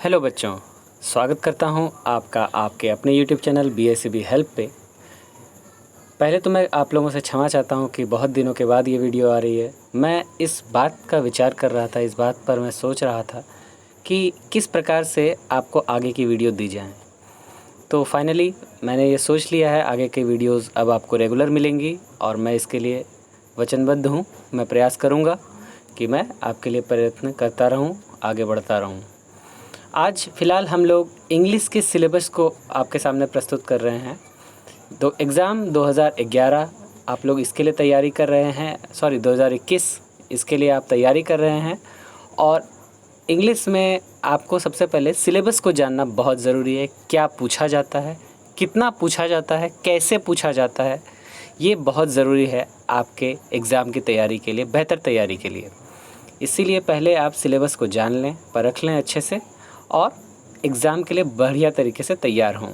Hello बच्चों, स्वागत करता हूं आपका आपके अपने YouTube चैनल BSCB हेल्प पे। पहले तो मैं आप लोगों से क्षमा चाहता हूं कि बहुत दिनों के बाद ये वीडियो आ रही है। मैं इस बात का विचार कर रहा था, इस बात पर मैं सोच रहा था कि किस प्रकार से आपको आगे की वीडियो दी जाए। तो फाइनली मैंने ये सोच लिया है, आगे के वीडियोज़ अब आपको रेगुलर मिलेंगी और मैं इसके लिए वचनबद्ध हूँ। मैं प्रयास करूँगा कि मैं आपके लिए प्रयत्न करता रहूँ, आगे बढ़ता रहूँ। आज फ़िलहाल हम लोग इंग्लिश के सिलेबस को आपके सामने प्रस्तुत कर रहे हैं। तो एग्ज़ाम 2011 आप लोग इसके लिए तैयारी कर रहे हैं, 2021 इसके लिए आप तैयारी कर रहे हैं। और इंग्लिश में आपको सबसे पहले सिलेबस को जानना बहुत ज़रूरी है। क्या पूछा जाता है, कितना पूछा जाता है, कैसे पूछा जाता है, ये बहुत ज़रूरी है आपके एग्ज़ाम की तैयारी के लिए, बेहतर तैयारी के लिए। इसीलिए पहले आप सिलेबस को जान लें, परख लें अच्छे से और एग्ज़ाम के लिए बढ़िया तरीके से तैयार हों।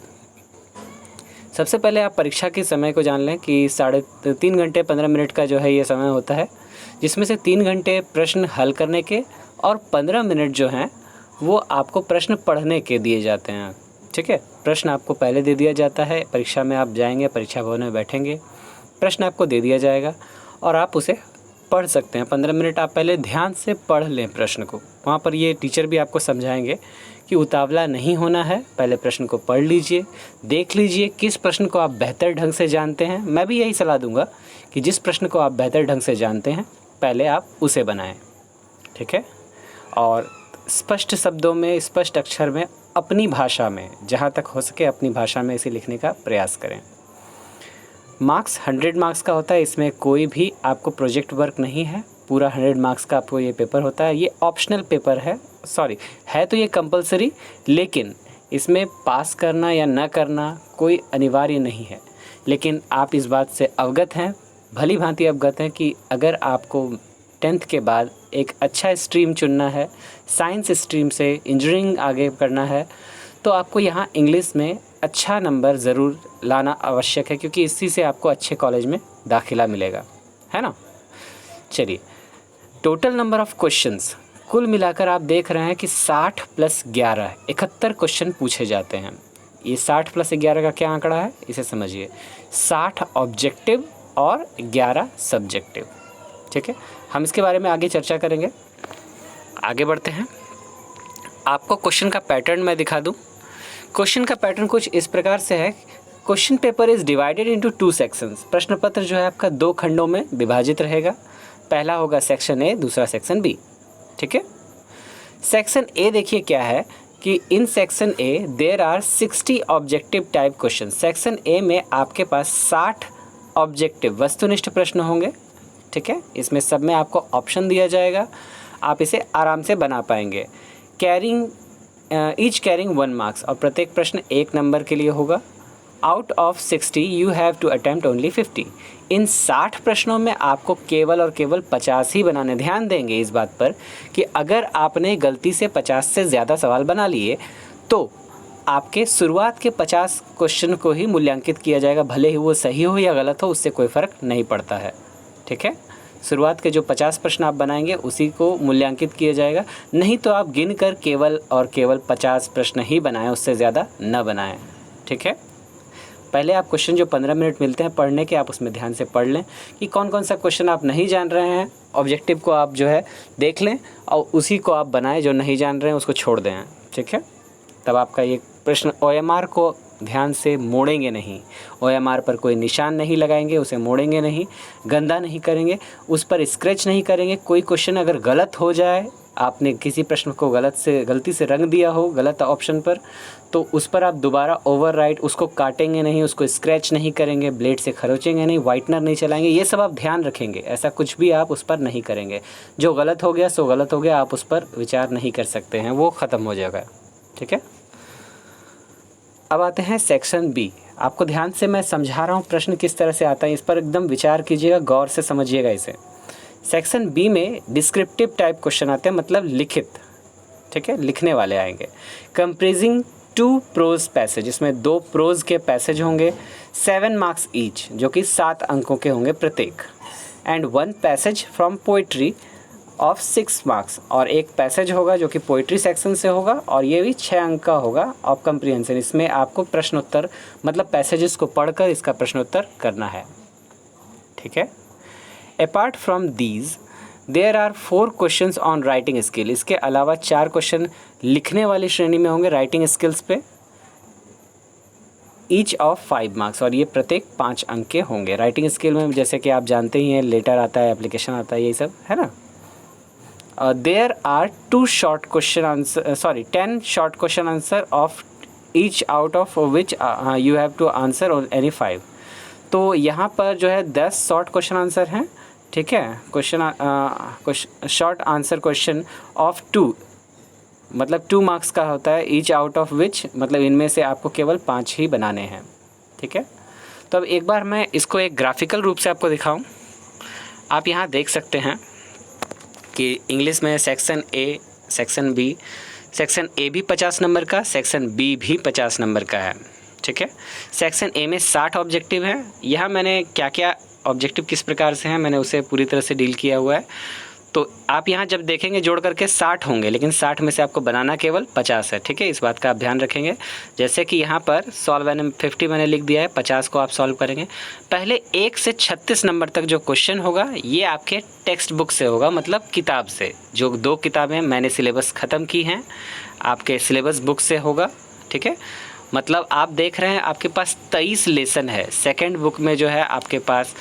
सबसे पहले आप परीक्षा के समय को जान लें कि 3.5 घंटे 15 मिनट का जो है ये समय होता है, जिसमें से 3 घंटे प्रश्न हल करने के और 15 मिनट जो हैं वो आपको प्रश्न पढ़ने के दिए जाते हैं। ठीक है, प्रश्न आपको पहले दे दिया जाता है। परीक्षा में आप जाएंगे, परीक्षा भवन में बैठेंगे, प्रश्न आपको दे दिया जाएगा और आप उसे पढ़ सकते हैं। 15 मिनट आप पहले ध्यान से पढ़ लें प्रश्न को। वहाँ पर ये टीचर भी आपको समझाएंगे कि उतावला नहीं होना है, पहले प्रश्न को पढ़ लीजिए, देख लीजिए किस प्रश्न को आप बेहतर ढंग से जानते हैं। मैं भी यही सलाह दूंगा कि जिस प्रश्न को आप बेहतर ढंग से जानते हैं पहले आप उसे बनाएं। ठीक है, और स्पष्ट शब्दों में, स्पष्ट अक्षर में, अपनी भाषा में, जहाँ तक हो सके अपनी भाषा में इसे लिखने का प्रयास करें। मार्क्स 100 मार्क्स का होता है, इसमें कोई भी आपको प्रोजेक्ट वर्क नहीं है। पूरा 100 मार्क्स का आपको ये पेपर होता है। ये ऑप्शनल पेपर है, है तो ये कंपलसरी, लेकिन इसमें पास करना या ना करना कोई अनिवार्य नहीं है। लेकिन आप इस बात से अवगत हैं, भली भांति अवगत हैं कि अगर आपको 10th के बाद एक अच्छा स्ट्रीम चुनना है, साइंस स्ट्रीम से इंजीनियरिंग आगे करना है, तो आपको यहाँ इंग्लिश में अच्छा नंबर ज़रूर लाना आवश्यक है, क्योंकि इसी से आपको अच्छे कॉलेज में दाखिला मिलेगा, है ना। चलिए, टोटल नंबर ऑफ़ क्वेश्चंस कुल मिलाकर आप देख रहे हैं कि 60 + 11 71 क्वेश्चन पूछे जाते हैं। ये 60 + 11 का क्या आंकड़ा है, इसे समझिए। 60 ऑब्जेक्टिव और 11 सब्जेक्टिव। ठीक है, हम इसके बारे में आगे चर्चा करेंगे। आगे बढ़ते हैं। आपको क्वेश्चन का पैटर्न मैं दिखा दूं। क्वेश्चन का पैटर्न कुछ इस प्रकार से है। Question paper is divided into 2 sections. प्रश्न पत्र जो है आपका 2 खंडों में विभाजित रहेगा। पहला होगा सेक्शन ए, दूसरा सेक्शन बी। ठीक है, सेक्शन ए देखिए क्या है कि in section A there are 60 objective type question. Section A में आपके पास 60 ऑब्जेक्टिव वस्तुनिष्ठ प्रश्न होंगे। ठीक है, इसमें सब में आपको ऑप्शन दिया जाएगा, आप इसे आराम से बना पाएंगे। ईच कैरिंग 1 मार्क्स, और प्रत्येक प्रश्न 1 नंबर के लिए होगा। Out of 60 you have to attempt only 50। इन 60 प्रश्नों में आपको केवल और केवल 50 ही बनाने। ध्यान देंगे इस बात पर कि अगर आपने गलती से 50 से ज़्यादा सवाल बना लिए तो आपके शुरुआत के 50 क्वेश्चन को ही मूल्यांकित किया जाएगा, भले ही वो सही हो या गलत हो, उससे कोई फ़र्क नहीं पड़ता है। ठीक है, शुरुआत के जो 50 प्रश्न आप बनाएंगे उसी को मूल्यांकित किया जाएगा। नहीं तो आप गिन कर केवल और केवल 50 प्रश्न ही बनाएं, उससे ज़्यादा न बनाएं। ठीक है, पहले आप क्वेश्चन जो 15 मिनट मिलते हैं पढ़ने के, आप उसमें ध्यान से पढ़ लें कि कौन कौन सा क्वेश्चन आप नहीं जान रहे हैं। ऑब्जेक्टिव को आप जो है देख लें और उसी को आप बनाएं, जो नहीं जान रहे हैं उसको छोड़ दें। ठीक है, तब आपका ये प्रश्न OMR को ध्यान से मोड़ेंगे नहीं, OMR पर कोई निशान नहीं लगाएंगे, उसे मोड़ेंगे नहीं, गंदा नहीं करेंगे, उस पर स्क्रैच नहीं करेंगे। कोई क्वेश्चन अगर गलत हो जाए, आपने किसी प्रश्न को गलती से रंग दिया हो गलत ऑप्शन पर, तो उस पर आप दोबारा ओवरराइट उसको काटेंगे नहीं, उसको स्क्रैच नहीं करेंगे, ब्लेड से खरोचेंगे नहीं, वाइटनर नहीं चलाएंगे। ये सब आप ध्यान रखेंगे, ऐसा कुछ भी आप उस पर नहीं करेंगे। जो गलत हो गया सो गलत हो गया, आप उस पर विचार नहीं कर सकते हैं, वो ख़त्म हो जाएगा। ठीक है, अब आते हैं सेक्शन बी। आपको ध्यान से मैं समझा रहा हूँ प्रश्न किस तरह से आता है, इस पर एकदम विचार कीजिएगा, गौर से समझिएगा इसे। सेक्शन बी में डिस्क्रिप्टिव टाइप क्वेश्चन आते हैं, मतलब लिखित। ठीक है, लिखने वाले आएंगे। कंप्रेजिंग 2 प्रोज पैसेज, इसमें 2 प्रोज के पैसेज होंगे। 7 मार्क्स ईच, जो कि 7 अंकों के होंगे प्रत्येक। And 1 passage from poetry of 6 marks, और एक पैसेज होगा जो कि पोइट्री सेक्शन से होगा, और ये भी 6 अंक का होगा ऑफ कंप्रीहेंशन। इसमें आपको प्रश्नोत्तर मतलब पैसेजेस को पढ़कर इसका प्रश्नोत्तर करना है, ठीक है। Apart from these there are 4 questions on writing skill. इसके अलावा 4 क्वेश्चन लिखने वाली श्रेणी में होंगे राइटिंग स्किल्स पे, ईच ऑफ 5 मार्क्स, और ये प्रत्येक 5 अंक के होंगे। राइटिंग स्किल में जैसे कि आप जानते ही हैं, लेटर आता है, एप्लीकेशन आता है, यही सब है ना। There are 10 short question answer of each out of which you have to answer on any 5। तो यहाँ पर जो है 10 शॉर्ट क्वेश्चन आंसर हैं, ठीक है। शॉर्ट आंसर क्वेश्चन ऑफ 2 मतलब 2 मार्क्स का होता है, ईच आउट ऑफ विच मतलब इनमें से आपको केवल 5 ही बनाने हैं, ठीक है। तो अब एक बार मैं इसको एक ग्राफिकल रूप से आपको दिखाऊं। आप यहाँ देख सकते हैं कि इंग्लिश में section A, section B, section A भी 50 नंबर का, सेक्शन बी भी 50 नंबर का है, ठीक है। सेक्शन ए में 60 ऑब्जेक्टिव हैं। यहाँ मैंने क्या क्या ऑब्जेक्टिव किस प्रकार से हैं मैंने उसे पूरी तरह से डील किया हुआ है। तो आप यहाँ जब देखेंगे जोड़ करके 60 होंगे, लेकिन 60 में से आपको बनाना केवल 50 है, ठीक है। इस बात का आप ध्यान रखेंगे। जैसे कि यहाँ पर सॉल्व एन 50 मैंने लिख दिया है, 50 को आप सॉल्व करेंगे। पहले 1 से 36 नंबर तक जो क्वेश्चन होगा ये आपके टेक्स्ट बुक से होगा, मतलब किताब से। जो 2 किताबें मैंने सिलेबस ख़त्म की हैं आपके सिलेबस बुक से होगा, ठीक है। मतलब आप देख रहे हैं आपके पास 23 लेसन है। सेकेंड बुक में जो है आपके पास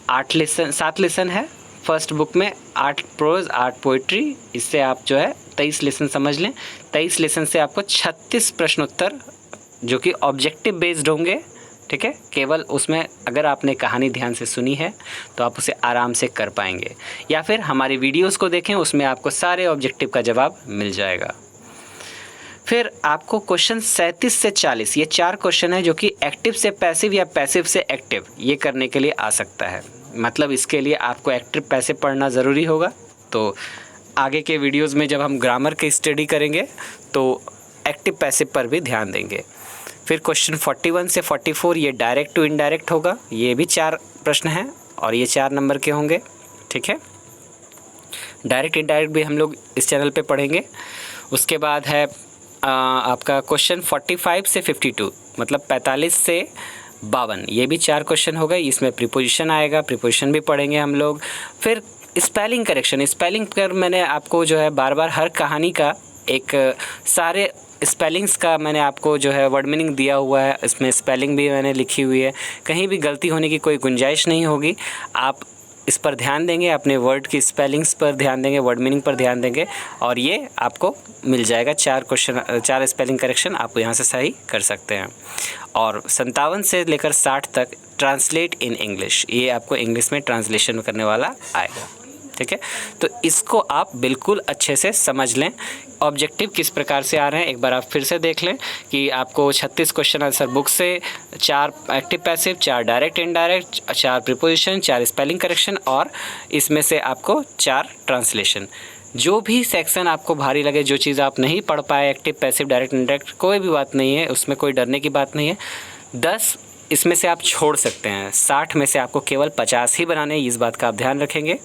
7 लेसन है। फर्स्ट बुक में 8 प्रोज 8 पोइट्री, इससे आप जो है 23 लेसन समझ लें। 23 लेसन से आपको 36 प्रश्नोत्तर जो कि ऑब्जेक्टिव बेस्ड होंगे, ठीक है। केवल उसमें अगर आपने कहानी ध्यान से सुनी है तो आप उसे आराम से कर पाएंगे, या फिर हमारी वीडियोस को देखें, उसमें आपको सारे ऑब्जेक्टिव का जवाब मिल जाएगा। फिर आपको क्वेश्चन 37 से 40 ये 4 क्वेश्चन है जो कि एक्टिव से पैसिव या पैसिव से एक्टिव ये करने के लिए आ सकता है। मतलब इसके लिए आपको एक्टिव पैसिव पढ़ना ज़रूरी होगा। तो आगे के वीडियोस में जब हम ग्रामर की स्टडी करेंगे तो एक्टिव पैसिव पर भी ध्यान देंगे। फिर क्वेश्चन 41 से 44 ये डायरेक्ट टू इनडायरेक्ट होगा। ये भी 4 प्रश्न हैं और ये 4 नंबर के होंगे, ठीक है। डायरेक्ट इनडायरेक्ट भी हम लोग इस चैनल पे पढ़ेंगे। उसके बाद है आपका क्वेश्चन 45 से 52 मतलब 45 से 52, ये भी 4 क्वेश्चन हो गए। इसमें प्रीपोजिशन आएगा, प्रीपोजिशन भी पढ़ेंगे हम लोग। फिर स्पेलिंग करेक्शन, स्पेलिंग पर मैंने आपको जो है बार बार हर कहानी का एक सारे स्पेलिंग्स का मैंने आपको जो है वर्ड मीनिंग दिया हुआ है। इसमें स्पेलिंग भी मैंने लिखी हुई है, कहीं भी गलती होने की कोई गुंजाइश नहीं होगी। आप इस पर ध्यान देंगे, अपने वर्ड की स्पेलिंग्स पर ध्यान देंगे, वर्ड मीनिंग पर ध्यान देंगे और ये आपको मिल जाएगा। 4 स्पेलिंग करेक्शन आप यहाँ से सही कर सकते हैं। और 57 से लेकर 60 तक ट्रांसलेट इन इंग्लिश, ये आपको इंग्लिश में ट्रांसलेशन करने वाला आएगा, ठीक है। तो इसको आप बिल्कुल अच्छे से समझ लें ऑब्जेक्टिव किस प्रकार से आ रहे हैं। एक बार आप फिर से देख लें कि आपको 36 क्वेश्चन आंसर बुक से, 4 active passive, 4 direct indirect, 4 preposition, 4 spelling correction और इसमें से आपको 4 ट्रांसलेशन। जो भी सेक्शन आपको भारी लगे, जो चीज़ आप नहीं पढ़ पाए, एक्टिव पैसिव डायरेक्ट इनडायरेक्ट, कोई भी बात नहीं है, उसमें कोई डरने की बात नहीं है। 10 इसमें से आप छोड़ सकते हैं, 60 में से आपको केवल 50 ही बनाने हैं, इस बात का आप ध्यान रखेंगे।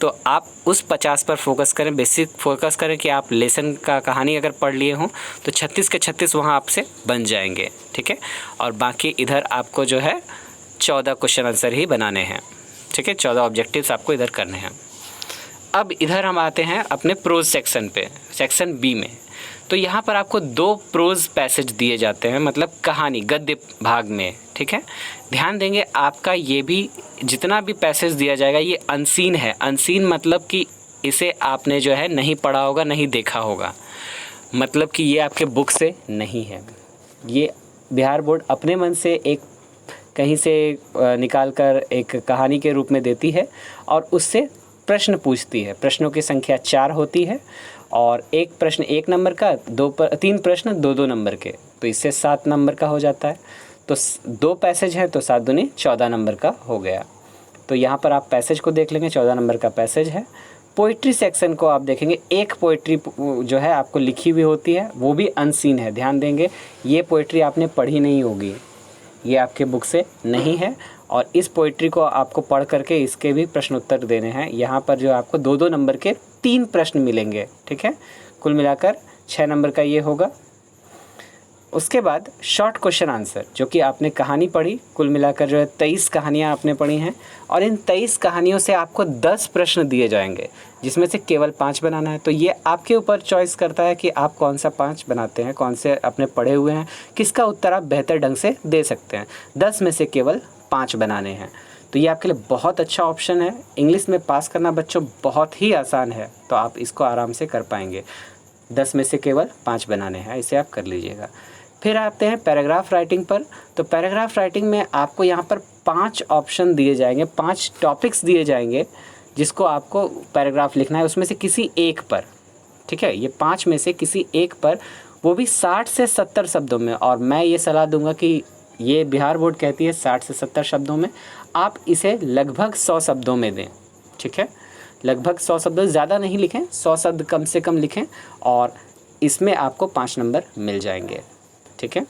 तो आप उस 50 पर फोकस करें, बेसिक फोकस करें कि आप लेसन का कहानी अगर पढ़ लिए हों तो 36 के 36 वहाँ आपसे बन जाएंगे, ठीक है। और बाकी इधर आपको जो है 14 क्वेश्चन आंसर ही बनाने हैं, ठीक है। 14 ऑब्जेक्टिव्स आपको इधर करने हैं। अब इधर हम आते हैं अपने प्रोज सेक्शन पे, सेक्शन बी में। तो यहाँ पर आपको 2 प्रोज पैसेज दिए जाते हैं, मतलब कहानी गद्य भाग में, ठीक है। ध्यान देंगे आपका ये भी जितना भी पैसेज दिया जाएगा ये अनसीन है। अनसीन मतलब कि इसे आपने जो है नहीं पढ़ा होगा, नहीं देखा होगा, मतलब कि ये आपके बुक से नहीं है। ये बिहार बोर्ड अपने मन से एक कहीं से निकाल कर एक कहानी के रूप में देती है और उससे प्रश्न पूछती है। प्रश्नों की संख्या 4 होती है और एक प्रश्न 1 नंबर का, 3 प्रश्न 2-2 नंबर के, तो इससे 7 नंबर का हो जाता है। तो 2 पैसेज हैं तो 7 दूनी 14 नंबर का हो गया। तो यहाँ पर आप पैसेज को देख लेंगे, 14 नंबर का पैसेज है। पोइट्री सेक्शन को आप देखेंगे, एक पोइट्री जो है आपको लिखी हुई होती है, वो भी अनसीन है। ध्यान देंगे ये पोइट्री आपने पढ़ी नहीं होगी, ये आपके बुक से नहीं है और इस पोइट्री को आपको पढ़ करके इसके भी प्रश्न उत्तर देने हैं। यहाँ पर जो आपको 2-2 नंबर के 3 प्रश्न मिलेंगे, ठीक है। कुल मिलाकर 6 नंबर का ये होगा। उसके बाद शॉर्ट क्वेश्चन आंसर, जो कि आपने कहानी पढ़ी, कुल मिलाकर जो है 23 कहानियाँ आपने पढ़ी हैं, और इन 23 कहानियों से आपको 10 प्रश्न दिए जाएंगे, जिसमें से केवल 5 बनाना है। तो ये आपके ऊपर चॉइस करता है कि आप कौन सा 5 बनाते हैं, कौन से अपने पढ़े हुए हैं, किसका उत्तर आप बेहतर ढंग से दे सकते हैं। 10 में से केवल 5 बनाने हैं। तो ये आपके लिए बहुत अच्छा ऑप्शन है। इंग्लिश में पास करना बच्चों बहुत ही आसान है, तो आप इसको आराम से कर पाएंगे। 10 में से केवल 5 बनाने हैं, इसे आप कर लीजिएगा। फिर आते हैं पैराग्राफ राइटिंग पर। तो पैराग्राफ राइटिंग में आपको यहाँ पर 5 ऑप्शन दिए जाएंगे, 5 टॉपिक्स दिए जाएंगे, जिसको आपको पैराग्राफ लिखना है, उसमें से किसी एक पर, ठीक है। ये 5 में से किसी एक पर, वो भी 60 से 70 शब्दों में। और मैं ये सलाह दूंगा कि ये बिहार बोर्ड कहती है 60 से 70 शब्दों में, आप इसे लगभग 100 शब्दों में दें, ठीक है। लगभग 100 शब्द, ज़्यादा नहीं लिखें, 100 शब्द कम से कम लिखें, और इसमें आपको 5 नंबर मिल जाएंगे, ठीक है।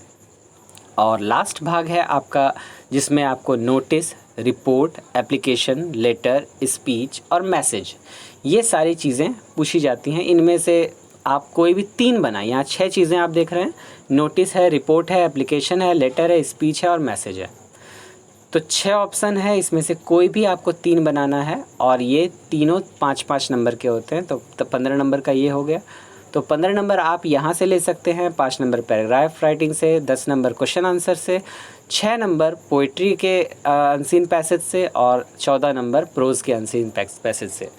और लास्ट भाग है आपका, जिसमें आपको notice, report, application, letter, speech और मैसेज, ये सारी चीज़ें पूछी जाती हैं। इनमें से आप कोई भी 3 बनाएं। यहाँ 6 चीज़ें आप देख रहे हैं, नोटिस है, रिपोर्ट है, एप्लीकेशन है, लेटर है, स्पीच है और मैसेज है। तो 6 ऑप्शन है, इसमें से कोई भी आपको 3 बनाना है, और ये तीनों 5-5 नंबर के होते हैं। तो 15 नंबर का ये हो गया। तो 15 नंबर आप यहाँ से ले सकते हैं, 5 नंबर पैराग्राफ राइटिंग से, 10 नंबर क्वेश्चन आंसर से, 6 नंबर पोइट्री के अनसीन पैसेज से, और 14 नंबर प्रोज के अनसीन पैसेज से।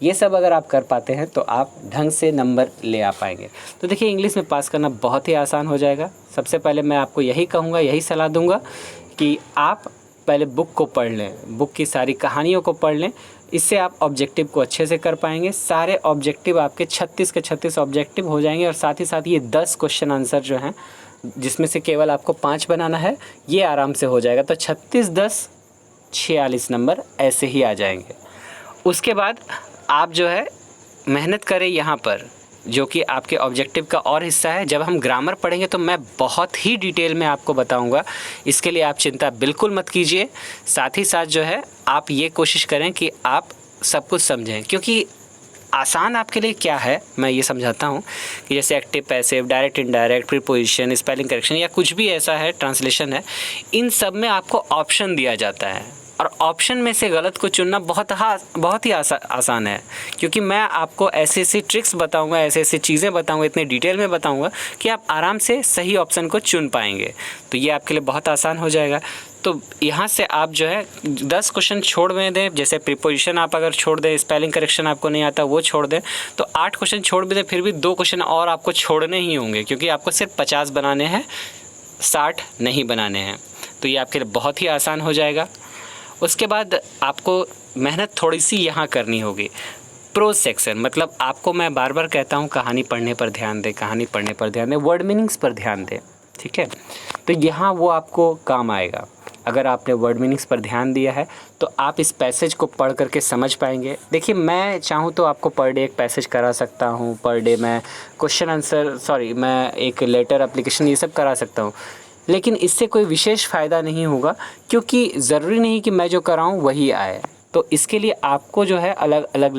ये सब अगर आप कर पाते हैं तो आप ढंग से नंबर ले आ पाएंगे। तो देखिए, इंग्लिश में पास करना बहुत ही आसान हो जाएगा। सबसे पहले मैं आपको यही कहूँगा, यही सलाह दूँगा कि आप पहले बुक को पढ़ लें, बुक की सारी कहानियों को पढ़ लें। इससे आप ऑब्जेक्टिव को अच्छे से कर पाएंगे। सारे ऑब्जेक्टिव आपके 36 के 36 ऑब्जेक्टिव हो जाएंगे, और साथ ही साथ ये 10 क्वेश्चन आंसर जो हैं, जिसमें से केवल आपको 5 बनाना है, ये आराम से हो जाएगा। तो 36 10 46 नंबर ऐसे ही आ जाएंगे। उसके बाद आप जो है मेहनत करें यहाँ पर, जो कि आपके ऑब्जेक्टिव का और हिस्सा है। जब हम ग्रामर पढ़ेंगे तो मैं बहुत ही डिटेल में आपको बताऊंगा, इसके लिए आप चिंता बिल्कुल मत कीजिए। साथ ही साथ जो है आप ये कोशिश करें कि आप सब कुछ समझें, क्योंकि आसान आपके लिए क्या है मैं ये समझाता हूँ कि जैसे active, passive, direct, indirect, preposition, spelling correction या कुछ भी ऐसा है, ट्रांसलेशन है, इन सब में आपको ऑप्शन दिया जाता है। और ऑप्शन में से गलत को चुनना बहुत ही आसान है, क्योंकि मैं आपको ऐसी ऐसी ट्रिक्स बताऊंगा, ऐसे ऐसी चीज़ें बताऊंगा, इतने डिटेल में बताऊंगा कि आप आराम से सही ऑप्शन को चुन पाएंगे। तो ये आपके लिए बहुत आसान हो जाएगा। तो यहाँ से आप जो है 10 क्वेश्चन छोड़ में दें, जैसे प्रीपोजिशन आप अगर छोड़ दें, स्पेलिंग करेक्शन आपको नहीं आता वो छोड़ दें, तो 8 क्वेश्चन छोड़ भी दें, फिर भी 2 क्वेश्चन और आपको छोड़ने ही होंगे, क्योंकि आपको सिर्फ 50 बनाने हैं, 60 नहीं बनाने हैं। तो ये आपके लिए बहुत ही आसान हो जाएगा। उसके बाद आपको मेहनत थोड़ी सी यहाँ करनी होगी, प्रोज सेक्शन। मतलब आपको मैं बार बार कहता हूँ, कहानी पढ़ने पर ध्यान दें, कहानी पढ़ने पर ध्यान दें, वर्ड मीनिंग्स पर ध्यान दें, ठीक है। तो यहाँ वो आपको काम आएगा। अगर आपने वर्ड मीनिंग्स पर ध्यान दिया है तो आप इस पैसेज को पढ़ करके समझ पाएंगे। देखिए, मैं चाहूँ तो आपको पर डे एक पैसेज करा सकता हूँ, पर डे मैं क्वेश्चन आंसर मैं एक लेटर, एप्लीकेशन, ये सब करा सकता हूँ, लेकिन इससे कोई विशेष फ़ायदा नहीं होगा, क्योंकि ज़रूरी नहीं कि मैं जो कराऊँ वही आए। तो इसके लिए आपको जो है अलग अलग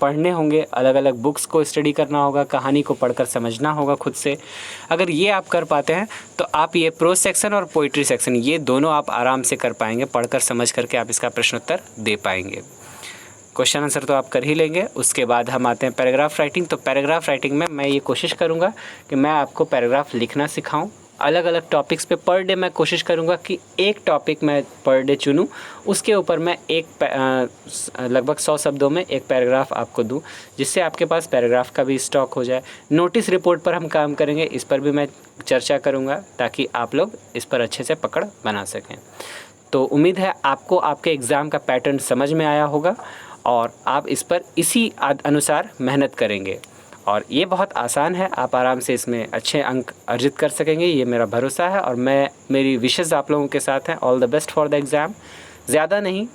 पढ़ने होंगे, अलग अलग बुक्स को स्टडी करना होगा, कहानी को पढ़कर समझना होगा खुद से। अगर ये आप कर पाते हैं तो आप ये प्रोज सेक्शन और पोइट्री सेक्शन, ये दोनों आप आराम से कर पाएंगे। पढ़कर समझ करके आप इसका प्रश्नोत्तर दे पाएंगे। क्वेश्चन आंसर तो आप कर ही लेंगे। उसके बाद हम आते हैं पैराग्राफ राइटिंग। तो पैराग्राफ राइटिंग में मैं ये कोशिश करूँगा कि मैं आपको पैराग्राफ लिखना सिखाऊँ। अलग अलग टॉपिक्स पे पर डे मैं कोशिश करूँगा कि एक टॉपिक मैं पर डे चुनूँ, उसके ऊपर मैं लगभग 100 शब्दों में एक पैराग्राफ आपको दूँ, जिससे आपके पास पैराग्राफ का भी स्टॉक हो जाए। नोटिस रिपोर्ट पर हम काम करेंगे, इस पर भी मैं चर्चा करूँगा, ताकि आप लोग इस पर अच्छे से पकड़ बना सकें। तो उम्मीद है आपको आपके एग्ज़ाम का पैटर्न समझ में आया होगा, और आप इस पर इसी अनुसार मेहनत करेंगे। और ये बहुत आसान है, आप आराम से इसमें अच्छे अंक अर्जित कर सकेंगे, ये मेरा भरोसा है। और मेरी विशेज़ आप लोगों के साथ हैं। All the best for the exam. ज़्यादा नहीं,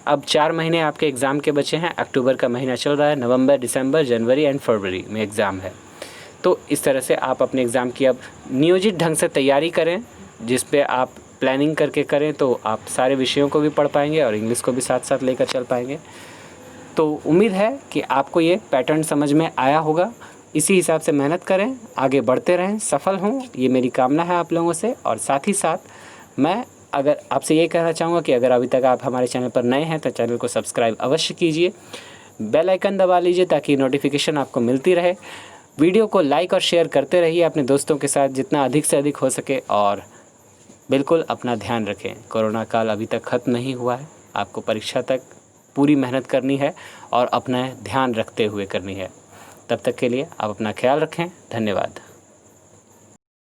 अब 4 महीने आपके एग्ज़ाम के बचे हैं। अक्टूबर का महीना चल रहा है, नवंबर, दिसंबर, जनवरी एंड फरवरी में एग्ज़ाम है। तो इस तरह से आप अपने एग्ज़ाम की अब नियोजित ढंग से तैयारी करें, जिस पे आप प्लानिंग करके करें, तो आप सारे विषयों को भी पढ़ पाएंगे और इंग्लिश को भी साथ साथ लेकर चल पाएंगे। तो उम्मीद है कि आपको ये पैटर्न समझ में आया होगा। इसी हिसाब से मेहनत करें, आगे बढ़ते रहें, सफल हों, ये मेरी कामना है आप लोगों से। और साथ ही साथ मैं अगर आपसे ये कहना चाहूँगा कि अगर अभी तक आप हमारे चैनल पर नए हैं तो चैनल को सब्सक्राइब अवश्य कीजिए, बेल आइकन दबा लीजिए ताकि नोटिफिकेशन आपको मिलती रहे। वीडियो को लाइक और शेयर करते रहिए अपने दोस्तों के साथ जितना अधिक से अधिक हो सके। और बिल्कुल अपना ध्यान रखें, कोरोना काल अभी तक ख़त्म नहीं हुआ है, आपको परीक्षा तक पूरी मेहनत करनी है और अपना ध्यान रखते हुए करनी है। तब तक के लिए आप अपना ख्याल रखें। धन्यवाद।